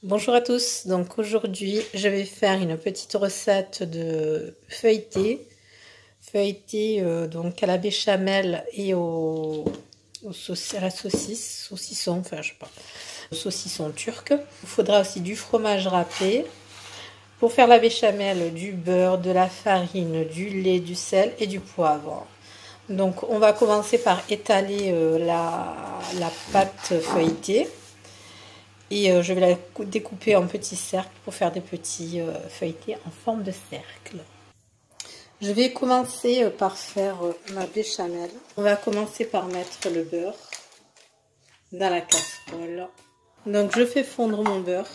Bonjour à tous, donc aujourd'hui je vais faire une petite recette de feuilleté. Donc à la béchamel et à la saucisson, enfin je sais pas, saucisson turc. Il faudra aussi du fromage râpé. Pour faire la béchamel, du beurre, de la farine, du lait, du sel et du poivre. Donc on va commencer par étaler la pâte feuilletée. Et je vais la découper en petits cercles pour faire des petits feuilletés en forme de cercle. Je vais commencer par faire ma béchamel. On va commencer par mettre le beurre dans la casserole. Donc je fais fondre mon beurre.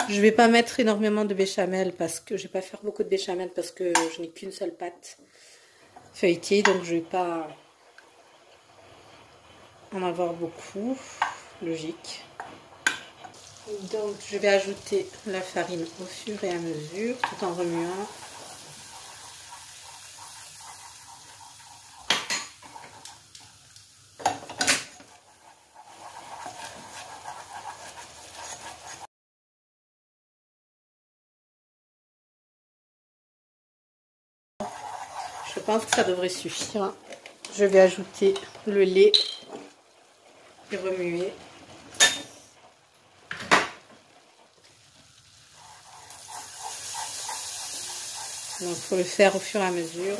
Je ne vais pas mettre énormément de béchamel parce que je ne vais pas faire beaucoup de béchamel parce que je n'ai qu'une seule pâte feuilletée. Donc je ne vais pas en avoir beaucoup. Logique. Donc je vais ajouter la farine au fur et à mesure tout en remuant. Je pense que ça devrait suffire. Je vais ajouter le lait et remuer. Donc il faut le faire au fur et à mesure.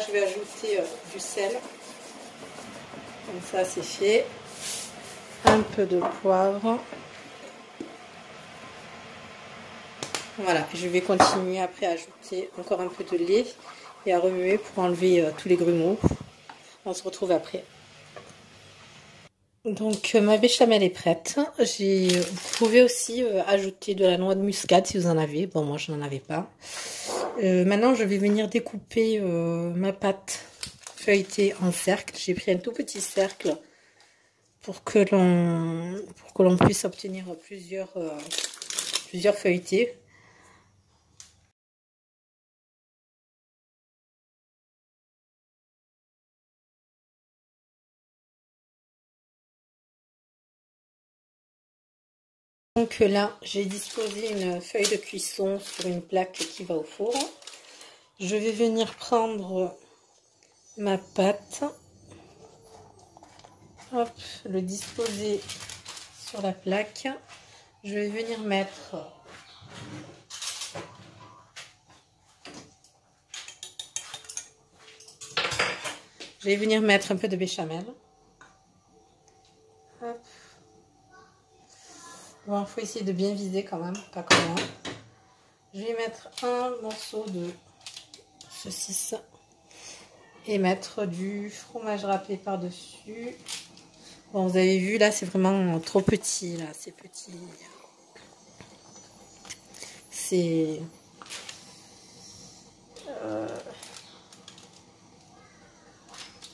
Je vais ajouter du sel. Comme ça c'est fait. Un peu de poivre. Voilà, je vais continuer après à ajouter encore un peu de lait et à remuer pour enlever tous les grumeaux. On se retrouve après. Donc ma béchamel est prête. Vous pouvez aussi ajouter de la noix de muscade si vous en avez. Bon, moi je n'en avais pas. Maintenant je vais venir découper ma pâte feuilletée en cercle. J'ai pris un tout petit cercle pour que l'on puisse obtenir plusieurs feuilletés. Donc là, j'ai disposé une feuille de cuisson sur une plaque qui va au four. Je vais venir prendre ma pâte, hop, le disposer sur la plaque. Je vais venir mettre un peu de béchamel. Hop. Bon, il faut essayer de bien viser quand même, pas comme moi. Je vais mettre un morceau de saucisse et mettre du fromage râpé par-dessus. Bon, vous avez vu, là, c'est vraiment trop petit, là, c'est petit. C'est...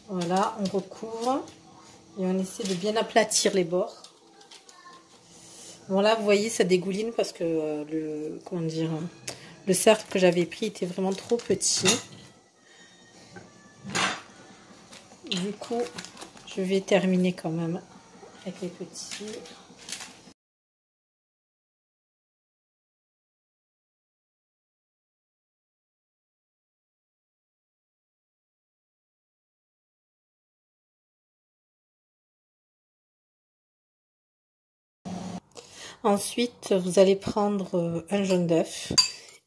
Voilà, on recouvre et on essaie de bien aplatir les bords. Bon, là, vous voyez, ça dégouline parce que le cercle que j'avais pris était vraiment trop petit. Du coup, je vais terminer quand même avec les petits. Ensuite, vous allez prendre un jaune d'œuf.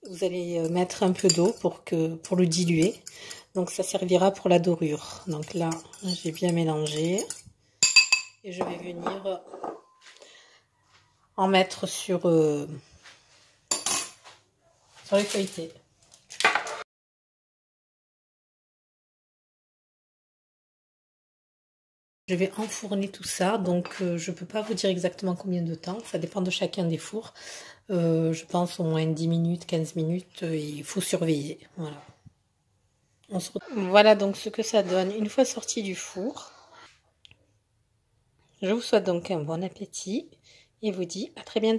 Vous allez mettre un peu d'eau pour le diluer. Donc, ça servira pour la dorure. Donc là, j'ai bien mélangé. Et je vais venir en mettre sur les feuilletés. Je vais enfourner tout ça, donc je ne peux pas vous dire exactement combien de temps. Ça dépend de chacun des fours. Je pense au moins 10 minutes, 15 minutes. Il faut surveiller. Voilà. Voilà donc ce que ça donne une fois sorti du four. Je vous souhaite donc un bon appétit et vous dis à très bientôt.